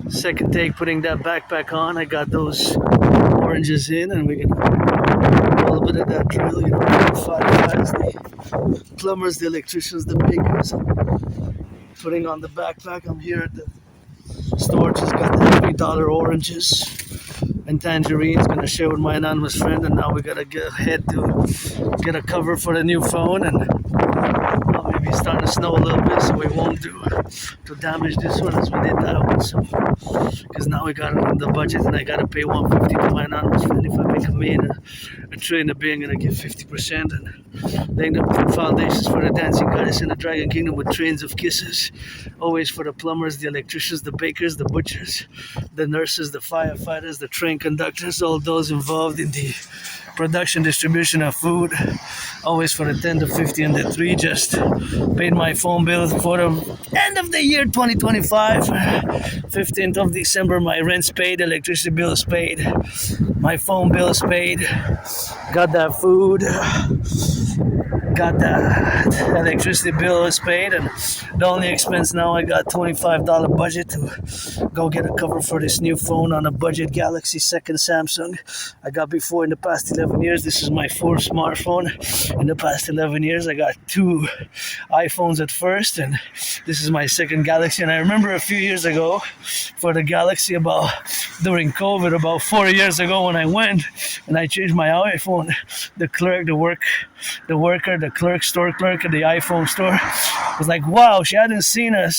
Second take putting that backpack on. I got those oranges in, and we can a little bit of that drill, you know, the plumbers, the electricians, the bakers. Putting on the backpack. I'm here at the store, just got the $3 oranges and tangerines. Gonna share with my anonymous friend, and now we gotta get ahead to get a cover for the new phone, and maybe it's starting to snow a little bit, so we won't do to damage this one as we did that one. So, because now we got it in the budget, and I gotta pay $150 to my anonymous friend. If I make a main a tray in the bin, I'm gonna get 50%, and laying the foundations for the dancing goddess in the Dragon Kingdom with trains of kisses. Always for the plumbers, the electricians, the bakers, the butchers, the nurses, the firefighters, the train conductors, all those involved in the production, distribution of food. Always for the 10 to 50 and the 3. Just paid my phone bill for the end of the year 2025. 15th of December, my rent's paid, electricity bill is paid, my phone bill is paid. Got that food, got that electricity bill is paid, and the only expense now, I got $25 budget to go get a cover for this new phone on a budget Galaxy 2nd Samsung. I got before in the past 11 years. This is my 4th smartphone in the past 11 years. I got 2 iPhones at first, and this is my 2nd Galaxy. And I remember a few years ago for the Galaxy, about during COVID, about 4 years ago, when I went and I changed my iPhone, the clerk, the worker, the clerk, store clerk at the iPhone store was like, wow, she hadn't seen a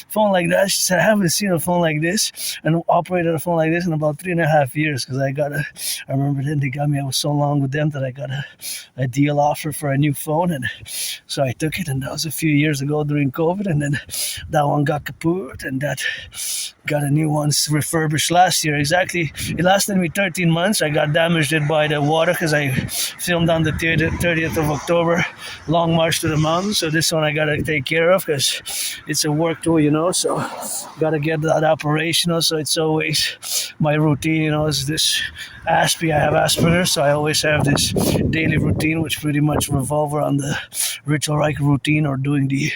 phone like that. She said, I haven't seen a phone like this and operated a phone like this in about 3.5 years, because I remember then they got me, I was so long with them that I got a deal offer for a new phone, and so I took it, and that was a few years ago during COVID, and then that one got kaput, and that got a new one refurbished last year. Exactly, it lasted me 13 months. I got damaged by the water because I filmed on the 30th of October, Long March to the Mountains. So this one I gotta take care of because it's a work tool, you know, so gotta get that operational. So it's always my routine, you know, is this Aspiesque. I have Asperger's, so I always have this daily routine, which pretty much revolve around the ritual-like routine, or doing the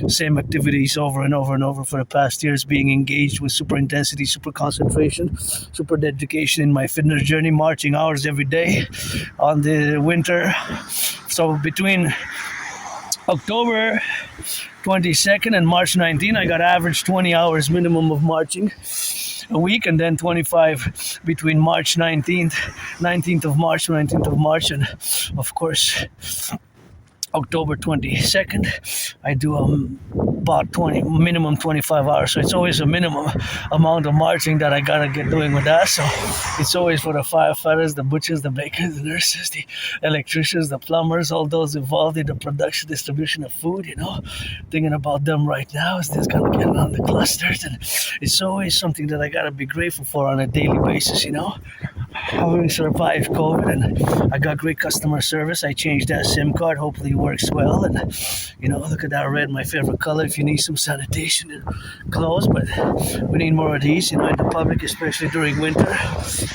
same activities over and over and over for the past years, being engaged with super intensity, super concentration, super dedication in my fitness journey, marching hours every day on the winter. So between October 22nd and March 19th, I got average 20 hours minimum of marching a week, and then 25 between March 19th of March, and of course October 22nd, I do about minimum 25 hours. So it's always a minimum amount of marching that I gotta get doing with that. So it's always for the firefighters, the butchers, the bakers, the nurses, the electricians, the plumbers, all those involved in the production, distribution of food, you know. Thinking about them right now is just gonna get on the clusters, and it's always something that I gotta be grateful for on a daily basis, you know. Having survived COVID, and I got great customer service. I changed that SIM card. Hopefully it works well. And you know, look at that red, my favorite color. If you need some sanitation and clothes, but we need more of these, you know, in the Publik, especially during winter,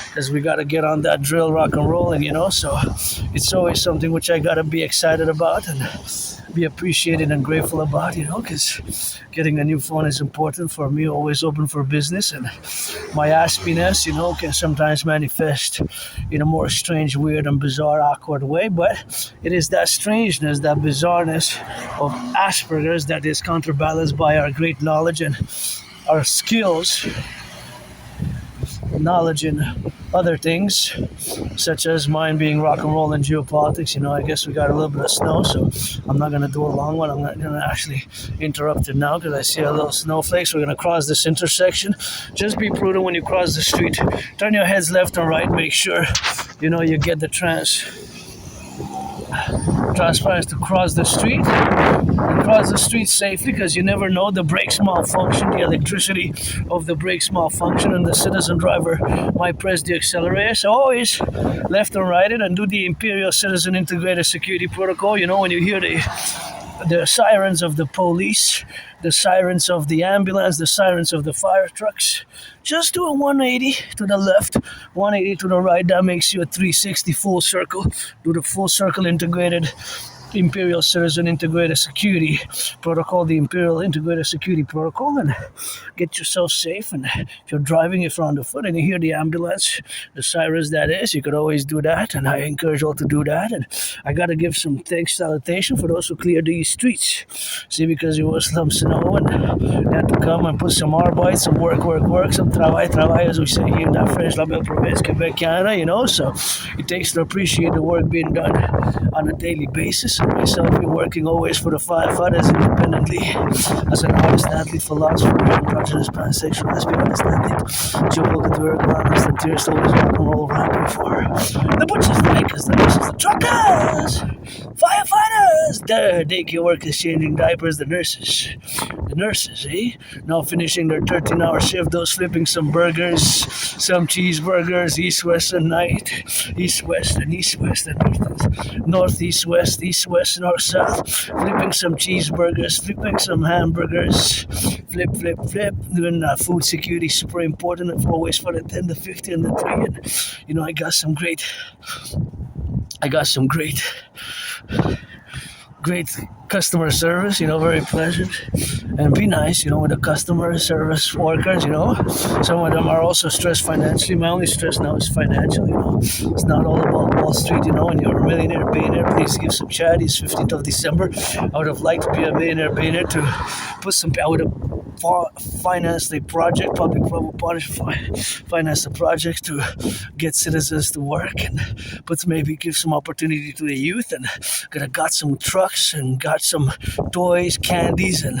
because we got to get on that drill, rock and rolling, you know. So it's always something which I got to be excited about and be appreciated and grateful about, you know, because getting a new phone is important for me. Always open for business, and my aspiness, you know, can sometimes manifest in a more strange, weird, and bizarre, awkward way. But it is that strangeness, that bizarreness of Asperger's that is counterbalanced by our great knowledge and our skills, knowledge in other things, such as mine being rock and roll and geopolitics. You know, I guess we got a little bit of snow, so I'm not going to do a long one. I'm not going to actually interrupt it now because I see a little snowflakes. We're going to cross this intersection. Just be prudent when you cross the street. Turn your heads left and right. Make sure, you know, you get the transparent to cross the street, and cross the street safely, because you never know, the brakes malfunction, the electricity of the brakes malfunction, and the citizen driver might press the accelerator. So always left and right it, and do the Imperial Citizen Integrated Security Protocol. You know, when you hear the sirens of the police, the sirens of the ambulance, the sirens of the fire trucks, just do a 180 to the left, 180 to the right. That makes you a 360 full circle. Do the full circle integrated Imperial Citizen Integrated Security Protocol, the Imperial Integrated Security Protocol, and get yourself safe. And if you're driving, if you're on the foot and you hear the ambulance, the sirens that is, you could always do that, and I encourage you all to do that. And I gotta give some thanks salutation for those who cleared these streets. See, because it was some snow and they had to come and put some arbeit, some work, some travail, as we say here in that French label province, Quebec, Canada, you know. So it takes to appreciate the work being done on a daily basis. And myself, been working always for the firefighters independently as an artist, athlete, philosopher, androgynous, pansexual, lesbian, honest athlete, geopolitical, honest, and tears, always rock and roll rapping for the butchers, the makers, the nurses, the truckers, firefighters, the daycare workers changing diapers, the nurses, eh? Now finishing their 13-hour shift, those flipping some burgers, some cheeseburgers, east-west and night, east-west and east-west and north-east-west, east-west, north-south, flipping some cheeseburgers, flipping some hamburgers, flip, doing food security, super important, and always for the 10, the 50, and the 3, and, you know, I got some great customer service, you know, very pleasant, and be nice, you know, with the customer service workers, you know. Some of them are also stressed financially. My only stress now is financial, you know. It's not all about Wall Street, you know. When you're a millionaire, billionaire, please give some charity. It's 15th of December. I would have liked to be a millionaire, billionaire, to put some, I would have financed the project, public finance the project to get citizens to work, and but maybe give some opportunity to the youth, and could have got some trucks and got some toys, candies, and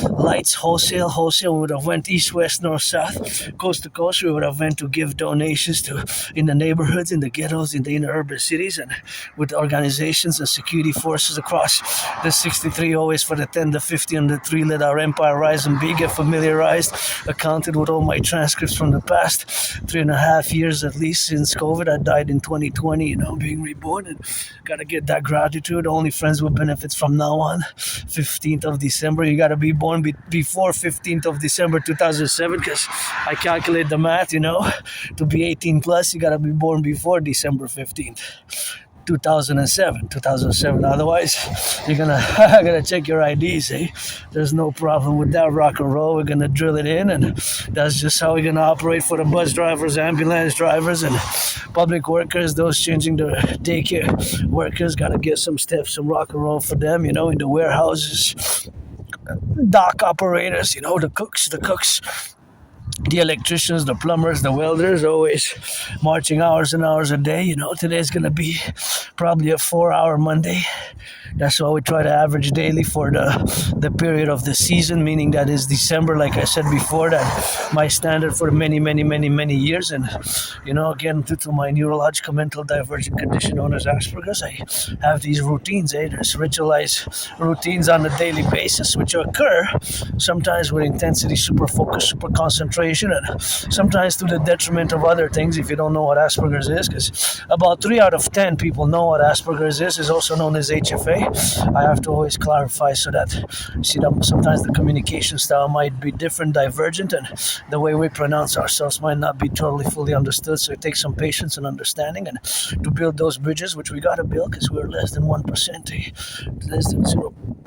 lights wholesale. We would have went east, west, north, south, coast to coast. We would have went to give donations to in the neighborhoods, in the ghettos, in the inner urban cities, and with organizations and security forces across the 63, always for the 10, the 50, and the 3. Let our empire rise and be, get familiarized, accounted with all my transcripts from the past 3.5 years at least since COVID. I died in 2020, you know, being reborn, and gotta get that gratitude. Only friends with benefits from now on. 15th of December, you gotta be born before 15th of December 2007, because I calculate the math, you know, to be 18 plus, you gotta be born before December 15th. 2007. Otherwise, you're gonna check your IDs, eh? There's no problem with that rock and roll. We're gonna drill it in, and that's just how we're gonna operate for the bus drivers, ambulance drivers, and public workers. Those changing the daycare workers, gotta get some steps, some rock and roll for them, you know, in the warehouses, dock operators, you know, the cooks, the electricians, the plumbers, the welders, always marching hours and hours a day. You know, today's going to be probably a 4-hour Monday. That's why we try to average daily for the period of the season, meaning that is December, like I said before, that my standard for many years. And, you know, again, due to my neurological mental divergent condition known as Asperger's, I have these routines, there's ritualized routines on a daily basis, which occur sometimes with intensity, super focus, super concentration, and sometimes to the detriment of other things if you don't know what Asperger's is, because about 3 out of 10 people know what Asperger's is also known as HFA. I have to always clarify so that you see that sometimes the communication style might be different, divergent, and the way we pronounce ourselves might not be totally fully understood. So it takes some patience and understanding, and to build those bridges, which we got to build because we're less than 1%, less than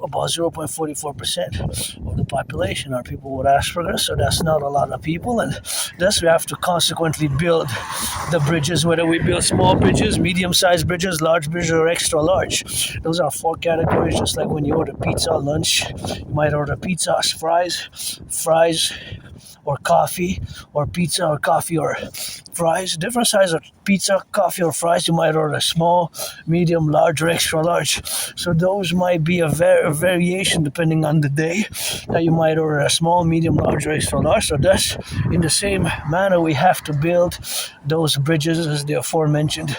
about 0.44% of the population are people with Asperger's. So that's not a lot of people, and thus we have to consequently build the bridges, whether we build small bridges, medium-sized bridges, large bridges, or extra large. Those are 4 categories, just like when you order pizza or lunch. You might order pizza, fries, or coffee, or pizza or coffee or fries. Different size of pizza, coffee, or fries. You might order small, medium, large, or extra large. So those might be a variation depending on the day. That you might order a small, medium, large, or extra large. So thus, in the same manner, we have to build those bridges as the aforementioned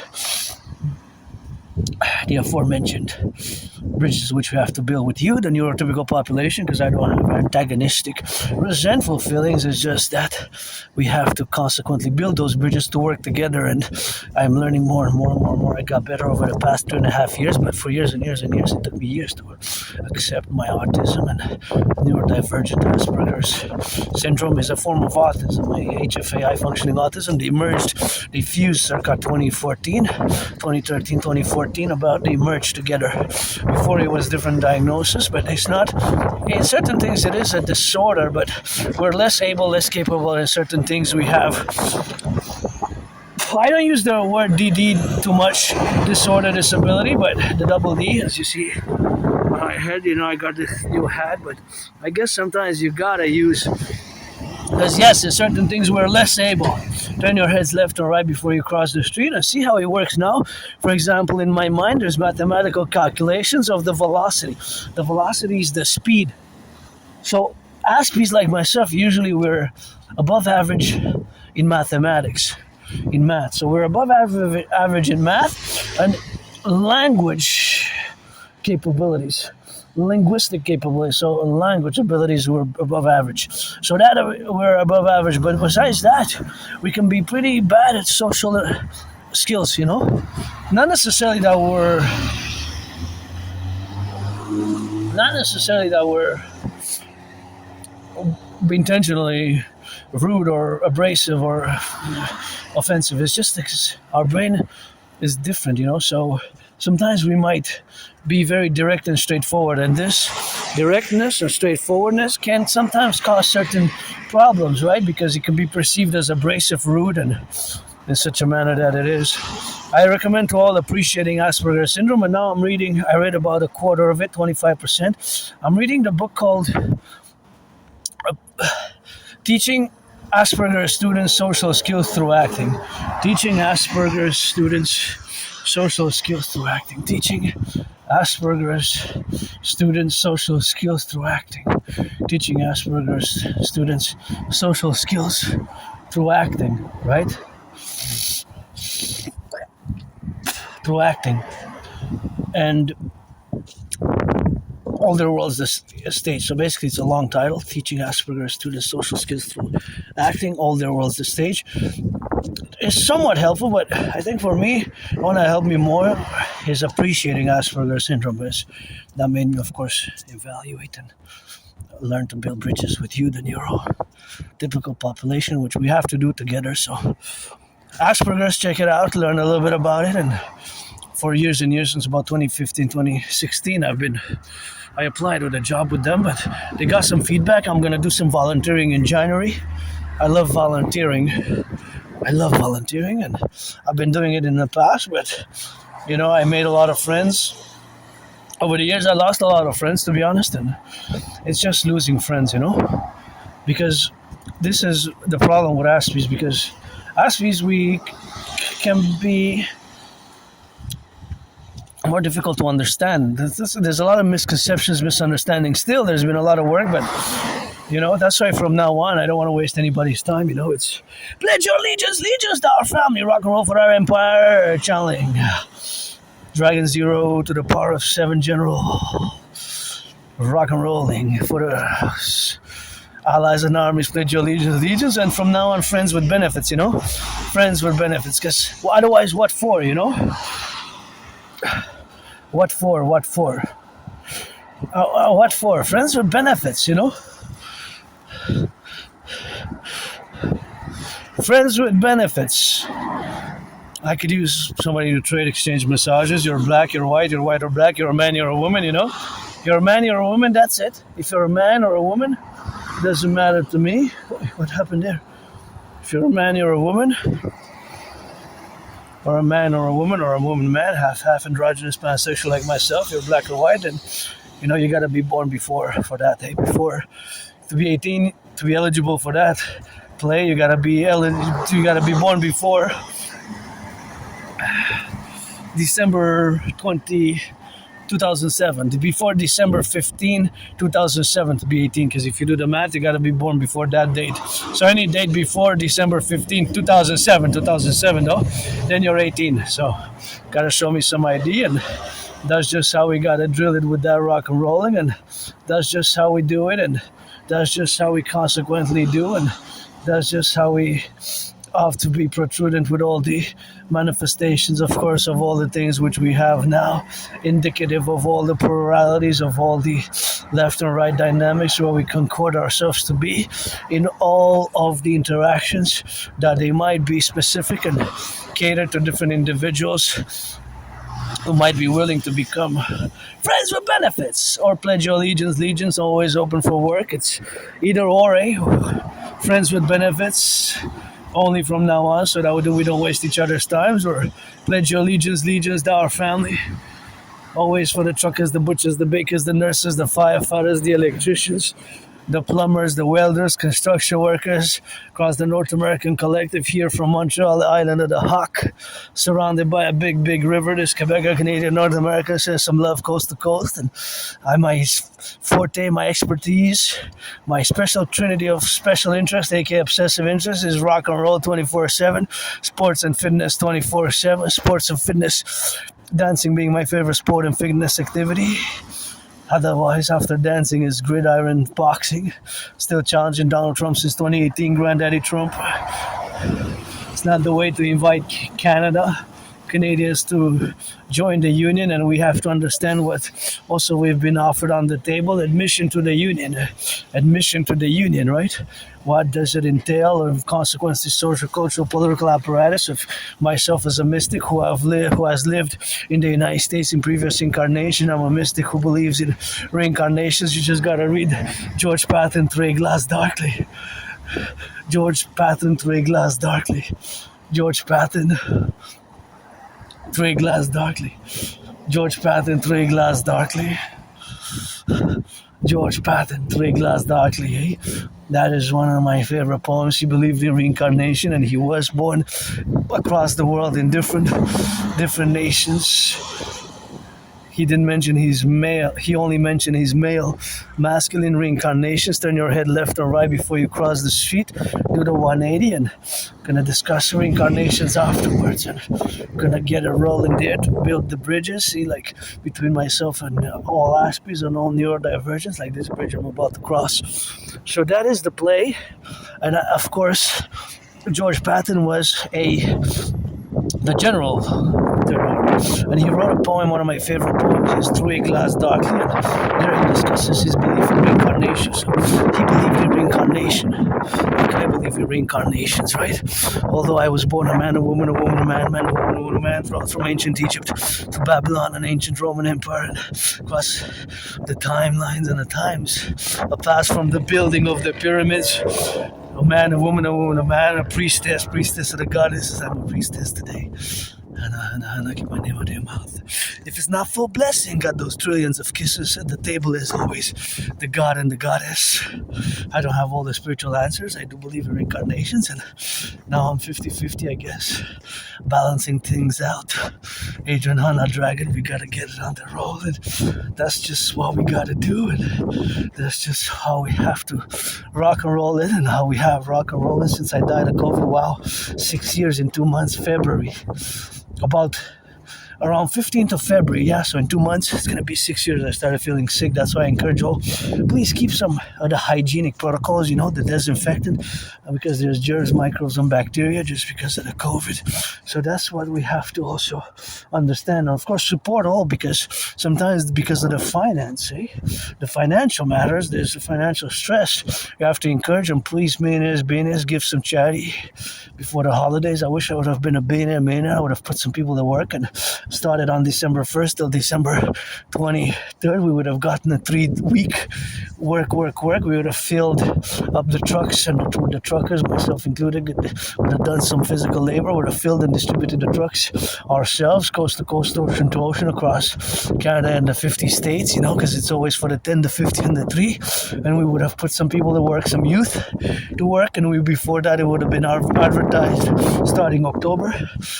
bridges which we have to build with you, the neurotypical population, because I don't have antagonistic, resentful feelings. It's just that we have to consequently build those bridges to work together, and I'm learning more and more. I got better over the past 2.5 years, but for years, it took me years to accept my autism. And neurodivergent Asperger's syndrome is a form of autism, HFA, high functioning autism. They fused circa 2013, 2014, about they merged together. We before it was different diagnosis, but it's not. In certain things, it is a disorder, but we're less able, less capable in certain things we have. I don't use the word dedie too much, disorder, disability, but the double D, as you see my head, I got this new hat, but I guess sometimes you gotta use, because yes, in certain things we're less able. Turn your heads left or right before you cross the street and see how it works now. For example, in my mind, there's mathematical calculations of the velocity. The velocity is the speed. So Aspies like myself, usually we're above average in mathematics. In math. So we're above average in math and language capabilities, linguistic capabilities. So language abilities we're above average. So that we're above average. But besides that, we can be pretty bad at social skills. Not necessarily that we're intentionally rude or abrasive or offensive. It's just because our brain is different, so sometimes we might be very direct and straightforward, and this directness or straightforwardness can sometimes cause certain problems, right? Because it can be perceived as abrasive, rude, and in such a manner that it is. I recommend to all appreciating Asperger's syndrome, and now I read about a quarter of it, 25%. I'm reading the book called Teaching Asperger's Students Social Skills Through Acting. Teaching Asperger's Students Social Skills Through Acting. Teaching Asperger's Students Social Skills Through Acting. Teaching Asperger's Students Social Skills Through Acting, right? Through acting. And all their world's the stage. So basically it's a long title, Teaching Asperger's Students Social Skills Through Acting, all their world's the stage. It's somewhat helpful, but I think for me, what helped me more is appreciating Asperger's syndrome. That made me, of course, evaluate and learn to build bridges with you, the neurotypical population, which we have to do together. So Asperger's, check it out, learn a little bit about it. And for years and years, since about 2015, 2016, I applied with a job with them, but they got some feedback. I'm going to do some volunteering in January. I love volunteering, and I've been doing it in the past, but, I made a lot of friends. Over the years, I lost a lot of friends, to be honest, and it's just losing friends, because this is the problem with Aspies, because Aspies, we can be more difficult to understand. There's a lot of misconceptions, misunderstandings. Still, there's been a lot of work, but that's why from now on, I don't want to waste anybody's time. It's pledge your allegiance to our family, rock and roll for our empire, channeling Dragon Zero to the power of 7 general, rock and rolling for the allies and armies, pledge your allegiance, and from now on, friends with benefits. Friends with benefits, because otherwise, what for? What for? What for? Friends with benefits, Friends with benefits. I could use somebody to trade, exchange massages. You're black, you're white or black. You're a man, you're a woman, You're a man, you're a woman, that's it. If you're a man or a woman, it doesn't matter to me. What happened there? If you're a man, you're a woman. Or a man or a woman man, half androgynous, pansexual like myself, you're black or white, and you gotta be born before for that. Before to be 18, to be eligible for that play, you gotta be born before December 2007, before December 15, 2007 to be 18, because if you do the math, you got to be born before that date. So any date before December 15, 2007 though, then you're 18. So got to show me some ID, and that's just how we got to drill it with that rock and rolling, and that's just how we do it, and that's just how we consequently do, and that's just how we have to be protrudent with all the manifestations, of course, of all the things which we have now, indicative of all the pluralities of all the left and right dynamics, where we concord ourselves to be in all of the interactions, that they might be specific and cater to different individuals who might be willing to become friends with benefits or pledge your allegiance. Legion's always open for work. It's either or, eh? Friends with benefits only from now on, so that we don't waste each other's times, or pledge your allegiance. Legion's to our family. Always for the truckers, the butchers, the bakers, the nurses, the firefighters, the electricians, the plumbers, the welders, construction workers across the North American Collective here from Montreal, the island of the Hawk, surrounded by a big, big river. This Quebec, Canadian, North America says some love coast to coast. And my forte, my expertise, my special trinity of special interest, aka obsessive interest, is rock and roll 24/7, sports and fitness 24/7, sports and fitness, dancing being my favorite sport and fitness activity. Otherwise, after dancing is gridiron boxing. Still challenging Donald Trump since 2018, Granddaddy Trump. It's not the way to invite Canadians to join the union, and we have to understand what also we've been offered on the table: admission to the union. Admission to the union, right? What does it entail, or consequences, social, cultural, political apparatus of myself as a mystic who has lived in the United States in previous incarnation. I'm a mystic who believes in reincarnations. You just gotta read George Patton, Three Glass Darkly. George Patton, Three Glass Darkly. George Patton, Three Glass Darkly. George Patton, Three Glass Darkly. George Patton, Three Glass Darkly, eh? That is one of my favorite poems. He believed in reincarnation, and he was born across the world in different nations. He didn't mention his male. He only mentioned his male, masculine reincarnations. Turn your head left or right before you cross the street. Do the 180, and gonna discuss reincarnations afterwards. And gonna get it rolling there to build the bridges. See, like between myself and all Aspies and all neurodivergence, like this bridge I'm about to cross. So that is the play, and of course, George Patton was the general. And he wrote a poem, one of my favorite poems, is Three Glass Darkly, and there he discusses his belief in reincarnation. So he believed in reincarnation, like I believe in reincarnations, right? Although I was born a man, a woman, a woman, a man, man, a woman, a woman, a man, from ancient Egypt to Babylon and ancient Roman Empire, and across the timelines and the times, a path from the building of the pyramids. A man, a woman, a man, a priestess of the goddesses. I'm a priestess today. And I keep my name out of your mouth. If it's not for blessing, got those trillions of kisses at the table is always the god and the goddess. I don't have all the spiritual answers. I do believe in reincarnations, and now I'm 50-50, I guess, balancing things out. Adrian Hanna Dragon, we gotta get it on the roll, and that's just what we gotta do, and that's just how we have to rock and roll it, and how we have rock and roll it since I died of COVID. Wow, 6 years in 2 months, February. About around 15th of February, yeah, so in 2 months, it's going to be 6 years I started feeling sick. That's why I encourage you all, please keep some of the hygienic protocols, the disinfectant, because there's germs, microbes, and bacteria just because of the COVID. So that's what we have to also understand. And of course, support all, because sometimes because of the finance, the financial matters, there's the financial stress. You have to encourage them, please, billionaires, give some charity before the holidays. I wish I would have been a millionaire. I would have put some people to work and started on December 1st till December 23rd. We would have gotten a 3-week work. We would have filled up the trucks, and the truckers, myself included, would have done some physical labor, would have filled and distributed the trucks ourselves, coast to coast, ocean to ocean, across Canada and the 50 states, because it's always for the 10, the 50, and the 3. And we would have put some people to work, some youth to work, and before that it would have been advertised starting October,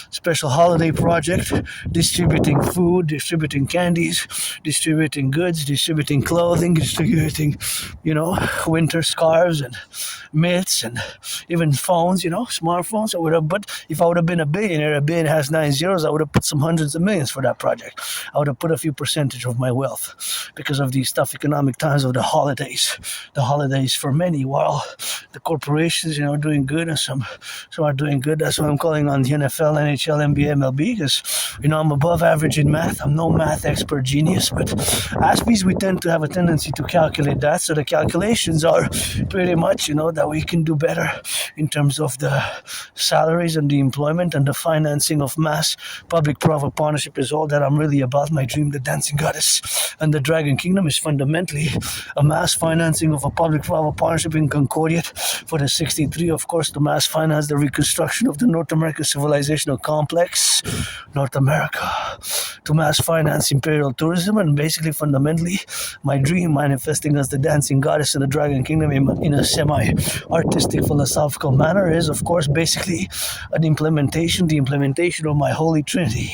special holiday project, distributing food, distributing candies, distributing goods, distributing clothing, distributing, winter scarves and mitts, and even phones, smartphones. But if I would have been a billionaire, a billion has 9 zeros, I would have put some hundreds of millions for that project. I would have put a few percentage of my wealth because of these tough economic times of the holidays. The holidays for many, while the corporations, are doing good, and some are doing good. That's why I'm calling on the NFL, NHL, NBA, MLB, because, I'm I'm above average in math. I'm no math expert genius, but Aspies, we tend to have a tendency to calculate that. So the calculations are pretty much, that we can do better in terms of the salaries and the employment and the financing of mass public-private partnership is all that I'm really about. My dream, the dancing goddess and the dragon kingdom, is fundamentally a mass financing of a public-private partnership in Concordia for the 63, of course, to mass finance the reconstruction of the North American civilizational complex, North America, to mass finance imperial tourism, and basically fundamentally my dream manifesting as the dancing goddess in the dragon kingdom in a semi-artistic philosophical manner is, of course, basically the implementation of my holy trinity,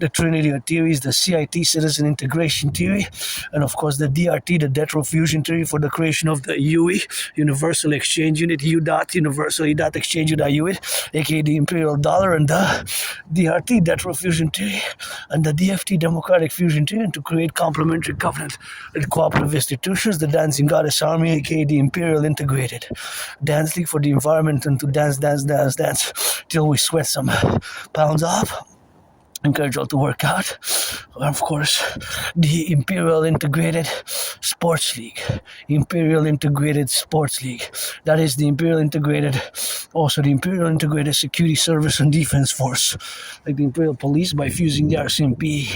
the trinity of theories, the CIT, citizen integration theory, and of course the DRT, the debt fusion theory, for the creation of the UE, universal exchange unit, U dot, universal E dot exchange unit, UIT, aka the imperial dollar, and the DRT, debt fusion theory, and the DFT, democratic fusion theory, and to create complementary covenant and cooperative institutions, the dancing goddess army, aka the imperial integrated dance league for the environment, and to dance till we sweat some pounds off. Encourage all to work out. Of course, the Imperial Integrated Sports League. Imperial Integrated Sports League. That is the Imperial Integrated Security Service and Defense Force. Like the Imperial Police, by fusing the RCMP,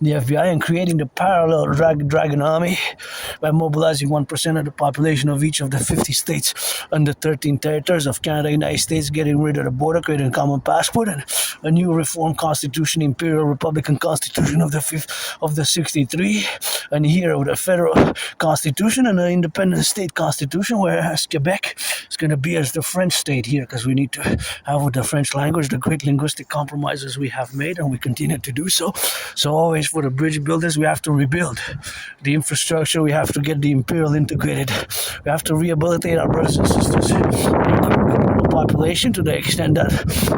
the FBI, and creating the parallel Dragon Army by mobilizing 1% of the population of each of the 50 states and the 13 territories of Canada, United States, getting rid of the border, creating a common passport, and a new reformed constitution, Imperial Republican Constitution of the 63, and here with a federal constitution and an independent state constitution, whereas Quebec is going to be as the French state here, because we need to have with the French language the great linguistic compromises we have made, and we continue to do so. So always for the bridge builders, we have to rebuild the infrastructure. We have to get the Imperial integrated. We have to rehabilitate our brothers and sisters. Population to the extent that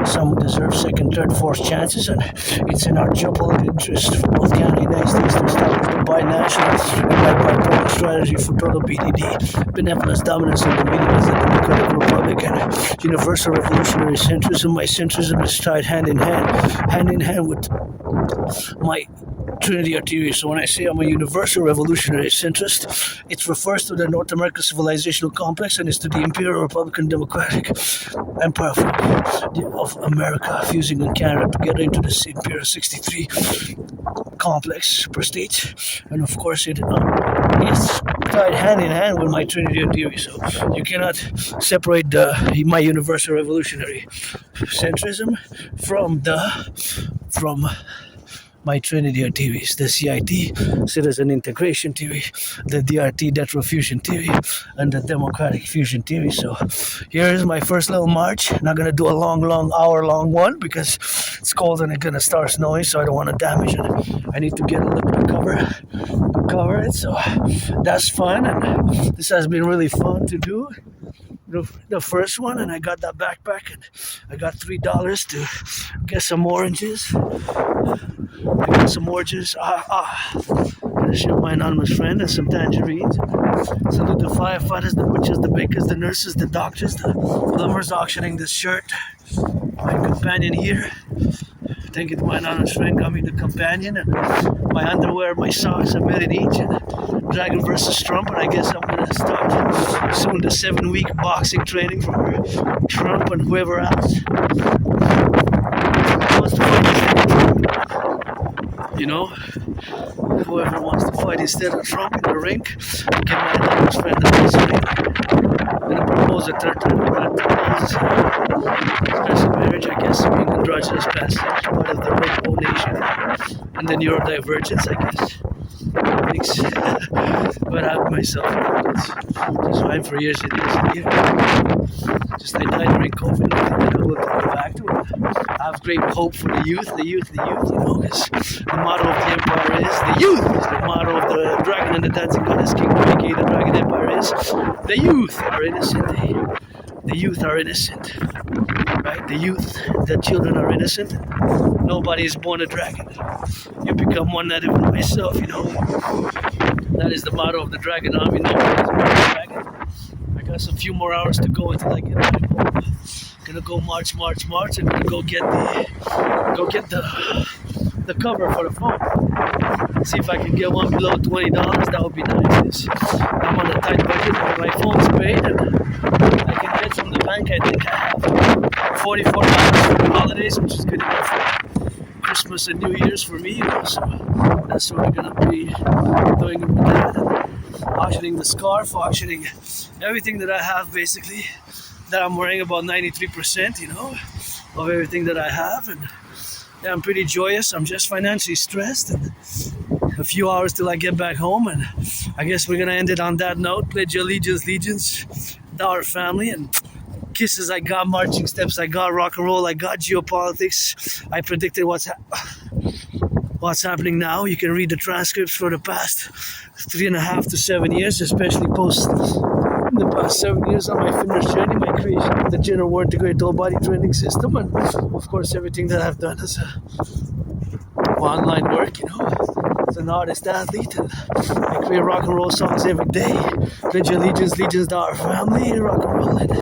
some deserve second, third, fourth chances, and it's in our geopolitical interest for both Canada and the United States to establish the binational and bipolar strategy for total BDD, benevolence, dominance, and dominion as the Democratic Republic, and universal revolutionary centrism. My centrism is tied hand in hand with my Trinity of theory. So when I say I'm a universal revolutionary centrist, it refers to the North American civilizational complex, and it's to the Imperial Republican Democratic Empire of America fusing in Canada together into the Imperial 63 complex super state. And of course it's tied hand in hand with my Trinity of theory. So you cannot separate my universal revolutionary centrism from my Trinity of theories, the CIT, citizen integration theory, the DRT, debt fusion theory, and the democratic fusion theory. So here is my first little march. Not going to do a long hour-long one because it's cold and it's going to start snowing, so I don't want to damage it. I need to get a little bit to cover it. So that's fun, and this has been really fun to do. The first one, and I got that backpack, and I got $3 to get some oranges. I got some oranges. Gonna share my anonymous friend and some tangerines. Salute the firefighters, the butchers, the bakers, the nurses, the doctors, the plumbers auctioning this shirt. My companion here. Thank you to my anonymous friend, got me the companion, and my underwear, my socks, a minute each, and Dragon versus Trump, and I guess I'm gonna start soon the 7-week boxing training for Trump and whoever else wants to fight Trump. Whoever wants to fight instead of Trump in the ring, get my anonymous friend the next week. I'm gonna propose a third time. I'm gonna propose special marriage, I guess, being androgynous passage, part of the Renouveau nation, and the neurodivergence, I guess. Thanks. But I have myself. Just fine for years. Just I died during COVID. I will go back to it. I have great hope for the youth, because the motto of the empire is the youth. The motto of the dragon and the dancing goddess king, aka the dragon empire, is the youth are innocent. The youth are innocent. Right? The children are innocent. Nobody is born a dragon. You become one, not even myself, That is the motto of the dragon army. Nobody is born a dragon. I got some few more hours to go until I get there. Gonna go march, and gonna go get the the cover for the phone. See if I can get one below $20. That would be nice. I'm on a tight budget, but my phone's paid, and I can get from the bank. I think I have $44 for the holidays, which is good enough for Christmas and New Year's for me. So that's what we're gonna be doing with that. Auctioning the scarf, auctioning everything that I have, basically. That I'm wearing about 93%, of everything that I have, and yeah, I'm pretty joyous. I'm just financially stressed, and a few hours till I get back home, and I guess we're gonna end it on that note. Pledge your allegiance, our family, and kisses I got, marching steps I got, rock and roll I got, geopolitics. I predicted what's happening now. You can read the transcripts for the past 3.5 to 7 years, especially post the past 7 years on my fitness journey, my creation of the general integrated whole body training system, and of course everything that I've done as online work, as an artist athlete, and I create rock and roll songs every day. Pledge your allegiance to our family, rock and roll it.